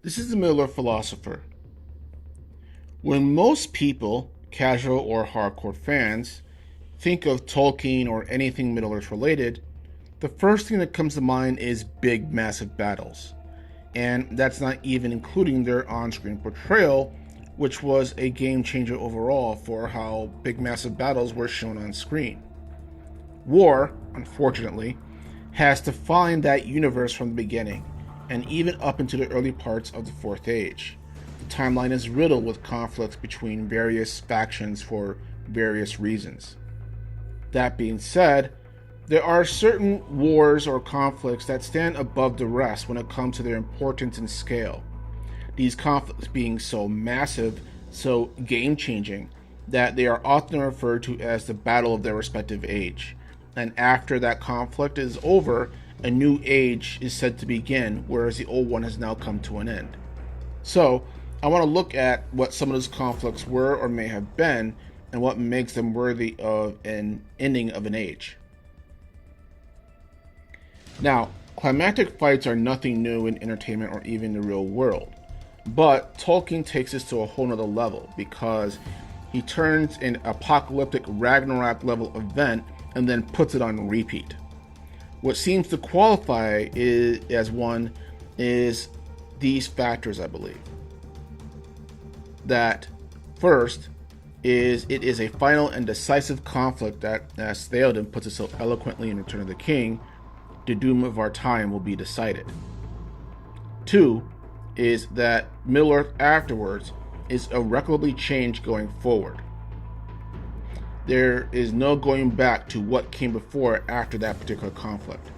This is the Middle-earth philosopher. When most people, casual or hardcore fans, think of Tolkien or anything Middle-earth related, the first thing that comes to mind is big, massive battles. And that's not even including their on-screen portrayal, which was a game changer overall for how big, massive battles were shown on screen. War, unfortunately, has defined that universe from the beginning, and even up into the early parts of the Fourth Age. The timeline is riddled with conflicts between various factions for various reasons. That being said, there are certain wars or conflicts that stand above the rest when it comes to their importance and scale. These conflicts being so massive, so game-changing, that they are often referred to as the battle of their respective age. And after that conflict is over, a new age is said to begin, whereas the old one has now come to an end. So, I want to look at what some of those conflicts were or may have been, and what makes them worthy of an ending of an age. Now, climactic fights are nothing new in entertainment or even the real world. But Tolkien takes this to a whole nother level because he turns an apocalyptic Ragnarok level event and then puts it on repeat. What seems to qualify as one is these factors, I believe. That first is it is a final and decisive conflict that, as Theoden puts it so eloquently in Return of the King, the doom of our time will be decided. Two is that Middle-earth afterwards is irrecoverably changed going forward. There is no going back to what came before after that particular conflict.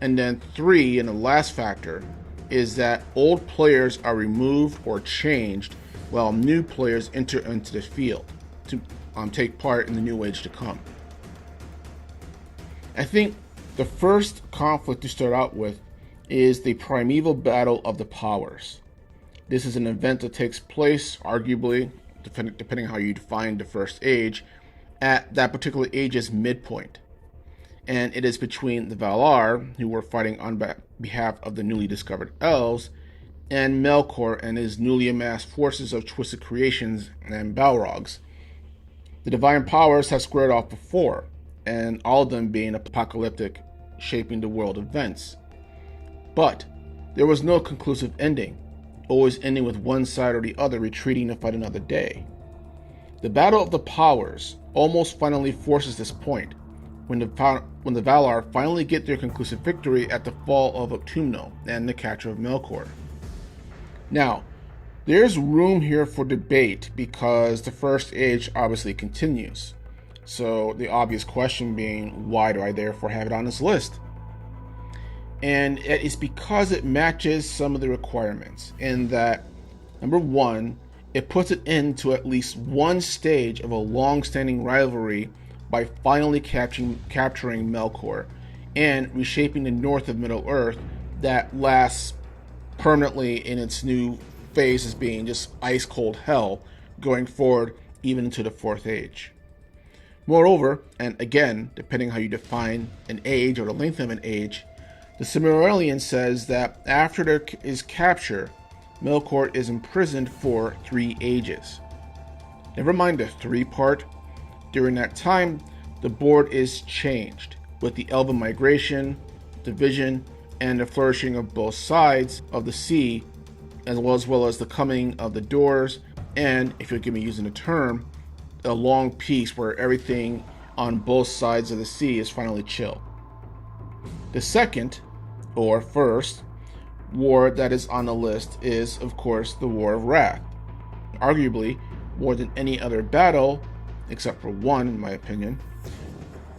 And then three, and the last factor, is that old players are removed or changed while new players enter into the field to take part in the new age to come. I think the first conflict to start out with is the primeval battle of the powers. This is an event that takes place, arguably, depending how you define the first age, at that particular age's midpoint. And it is between the Valar, who were fighting on behalf of the newly discovered elves, and Melkor and his newly amassed forces of twisted creations and Balrogs. The divine powers have squared off before, and all of them being apocalyptic, shaping the world events. But there was no conclusive ending, always ending with one side or the other retreating to fight another day. The Battle of the Powers almost finally forces this point, when the Valar finally get their conclusive victory at the fall of Utumno and the capture of Melkor. Now, there's room here for debate because the First Age obviously continues. So the obvious question being, why do I therefore have it on this list? And it is because it matches some of the requirements in that, number one, it puts it into at least one stage of a long-standing rivalry by finally capturing Melkor and reshaping the north of Middle-earth that lasts permanently in its new phase as being just ice-cold hell going forward even into the Fourth Age. Moreover, and again, depending how you define an age or the length of an age, the Silmarillion says that after there is capture, Melkor is imprisoned for 3 ages. Never mind the 3 part. During that time, the board is changed, with the elven migration, division, and the flourishing of both sides of the sea, as well as the coming of the doors, and, if you'll give me using the term, a long peace where everything on both sides of the sea is finally chill. The second, or first, war that is on the list is, of course, the War of Wrath. Arguably, more than any other battle, except for one, in my opinion,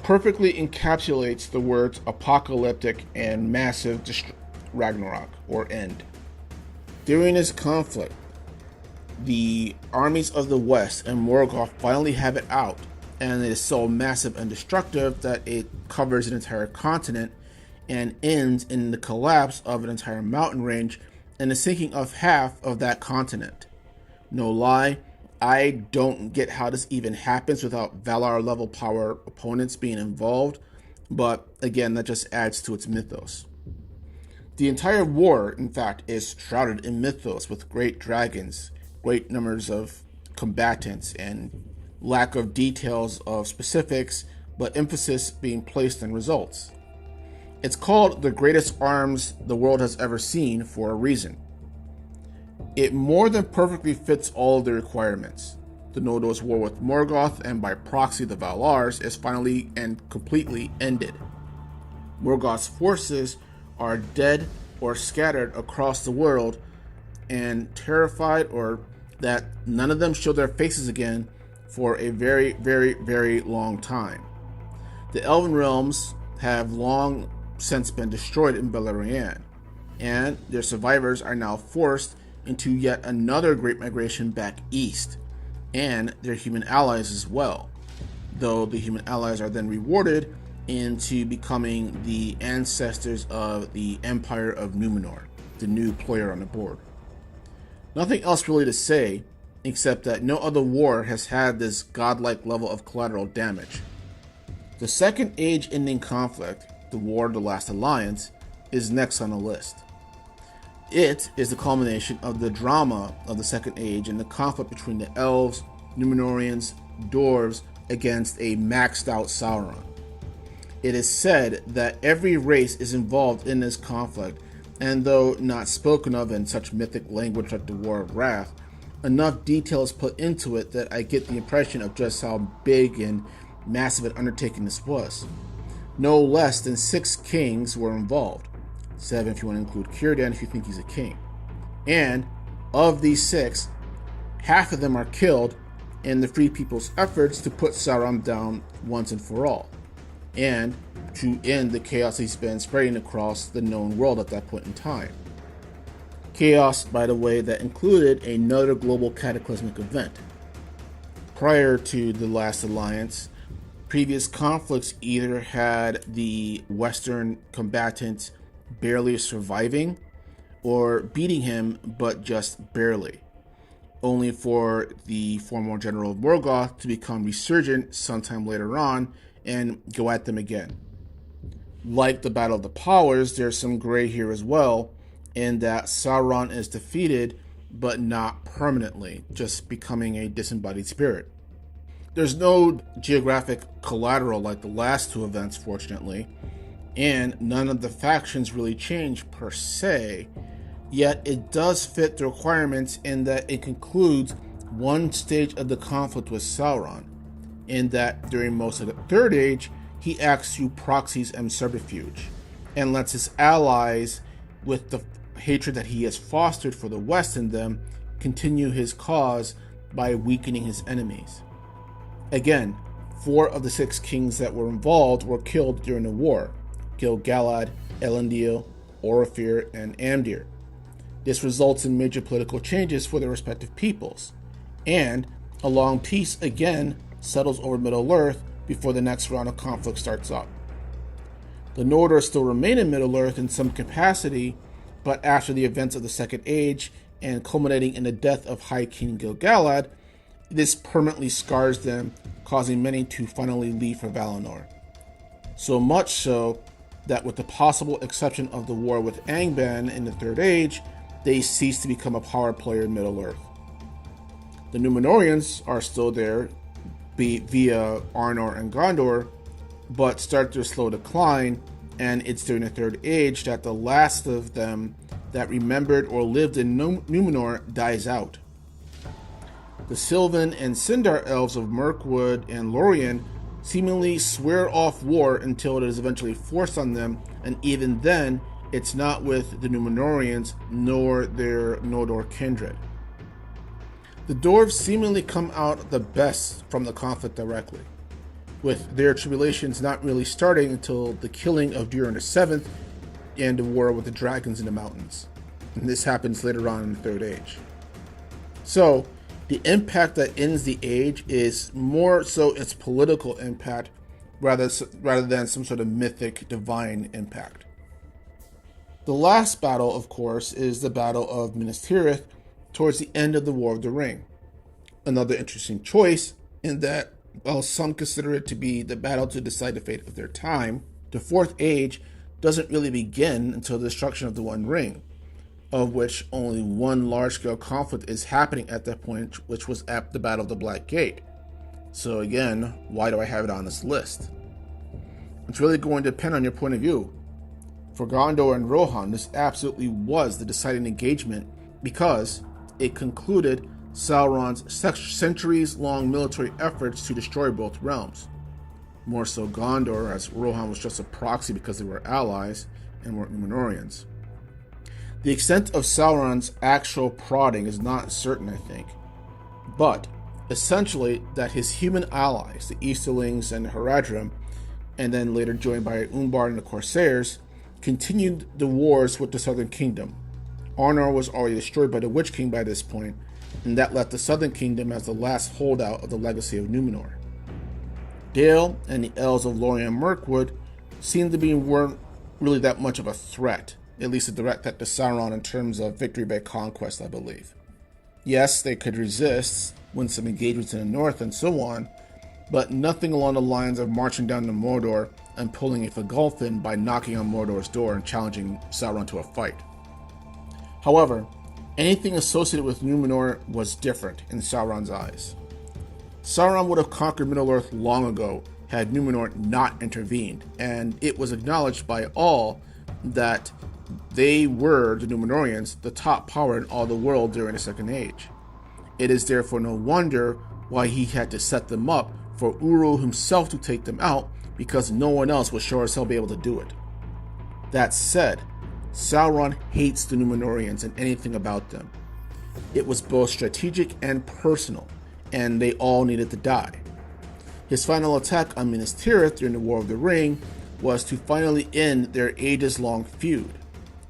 perfectly encapsulates the words apocalyptic and massive Ragnarok, or end. During this conflict, the armies of the West and Morgoth finally have it out, and it is so massive and destructive that it covers an entire continent and ends in the collapse of an entire mountain range and the sinking of half of that continent. No lie, I don't get how this even happens without Valar level power opponents being involved, but again, that just adds to its mythos. The entire war, in fact, is shrouded in mythos with great dragons, great numbers of combatants, and lack of details of specifics, but emphasis being placed on results. It's called the greatest arms the world has ever seen for a reason. It more than perfectly fits all of the requirements. The Noldor's war with Morgoth, and by proxy the Valars, is finally and completely ended. Morgoth's forces are dead or scattered across the world, and terrified or that none of them show their faces again for a very, very, very long time. The Elven realms have long since been destroyed in Beleriand, and their survivors are now forced into yet another great migration back east, and their human allies as well, though the human allies are then rewarded into becoming the ancestors of the Empire of Numenor, the new player on the board. Nothing else really to say, except that no other war has had this godlike level of collateral damage. The second age-ending conflict, the War of the Last Alliance, is next on the list. It is the culmination of the drama of the Second Age and the conflict between the Elves, Numenorians, Dwarves against a maxed out Sauron. It is said that every race is involved in this conflict, and though not spoken of in such mythic language like the War of Wrath, enough detail is put into it that I get the impression of just how big and massive an undertaking this was. No less than 6 kings were involved. 7 if you want to include Círdan if you think he's a king. And of these 6, half of them are killed in the Free People's efforts to put Sauron down once and for all, and to end the chaos he's been spreading across the known world at that point in time. Chaos, by the way, that included another global cataclysmic event. Prior to the Last Alliance, previous conflicts either had the Western combatants barely surviving or beating him, but just barely, only for the former general of Morgoth to become resurgent sometime later on and go at them again. Like the Battle of the Powers, there's some gray here as well, in that Sauron is defeated, but not permanently, just becoming a disembodied spirit. There's no geographic collateral like the last 2 events, fortunately, and none of the factions really change per se, yet it does fit the requirements in that it concludes one stage of the conflict with Sauron, in that during most of the Third Age, he acts through proxies and subterfuge, and lets his allies, with the hatred that he has fostered for the West in them, continue his cause by weakening his enemies. Again, 4 of the 6 kings that were involved were killed during the war: Gil-galad, Elendil, Orophyr, and Amdir. This results in major political changes for their respective peoples, and a long peace again settles over Middle-earth before the next round of conflict starts up. The Noldor still remain in Middle-earth in some capacity, but after the events of the Second Age, and culminating in the death of High King Gil-galad, this permanently scars them, causing many to finally leave for Valinor. So much so that, with the possible exception of the war with Angband in the Third Age, they cease to become a power player in Middle-earth. The Numenorians are still there, via Arnor and Gondor, but start their slow decline, and it's during the Third Age that the last of them that remembered or lived in Numenor dies out. The Sylvan and Sindar elves of Mirkwood and Lorien seemingly swear off war until it is eventually forced on them, and even then, it's not with the Numenorians nor their Noldor kindred. The dwarves seemingly come out the best from the conflict directly, with their tribulations not really starting until the killing of Durin VII and the war with the dragons in the mountains. And this happens later on in the Third Age. So, the impact that ends the age is more so its political impact rather than some sort of mythic divine impact. The last battle, of course, is the Battle of Minas Tirith towards the end of the War of the Ring. Another interesting choice in that, while some consider it to be the battle to decide the fate of their time, the Fourth Age doesn't really begin until the destruction of the One Ring, of which only one large-scale conflict is happening at that point, which was at the Battle of the Black Gate. So again, why do I have it on this list? It's really going to depend on your point of view. For Gondor and Rohan, this absolutely was the deciding engagement because it concluded Sauron's centuries-long military efforts to destroy both realms. More so Gondor, as Rohan was just a proxy because they were allies and weren't Númenóreans. The extent of Sauron's actual prodding is not certain, I think, but essentially that his human allies, the Easterlings and the Haradrim, and then later joined by Umbar and the Corsairs, continued the wars with the Southern Kingdom. Arnor was already destroyed by the Witch King by this point, and that left the Southern Kingdom as the last holdout of the legacy of Númenor. Dale and the Elves of Lorien and Mirkwood seemed to be weren't really that much of a threat, at least a direct threat to Sauron in terms of victory by conquest, I believe. Yes, they could resist, win some engagements in the north and so on, but nothing along the lines of marching down to Mordor and pulling a Fagolfin by knocking on Mordor's door and challenging Sauron to a fight. However, anything associated with Númenor was different in Sauron's eyes. Sauron would have conquered Middle-earth long ago had Númenor not intervened, and it was acknowledged by all that they were, the Númenóreans, the top power in all the world during the Second Age. It is therefore no wonder why he had to set them up for Urul himself to take them out, because no one else would sure as hell be able to do it. That said, Sauron hates the Númenóreans and anything about them. It was both strategic and personal, and they all needed to die. His final attack on Minas Tirith during the War of the Ring was to finally end their ages-long feud.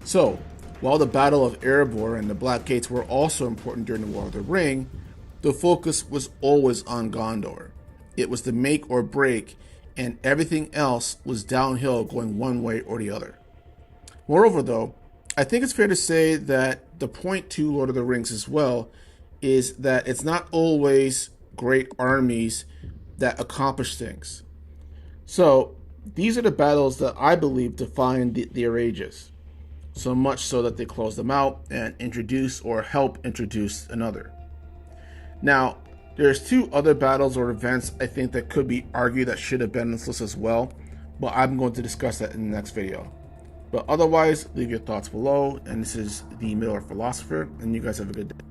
So, while the Battle of Erebor and the Black Gates were also important during the War of the Ring, the focus was always on Gondor. It was the make or break, and everything else was downhill going one way or the other. Moreover, though, I think it's fair to say that the point to Lord of the Rings as well is that it's not always great armies that accomplish things. So, these are the battles that I believe define their ages, so much so that they close them out and introduce or help introduce another. Now, there's two other battles or events I think that could be argued that should have been on this list as well, but I'm going to discuss that in the next video. But otherwise, leave your thoughts below, and this is the Middle-earth Philosopher, and you guys have a good day.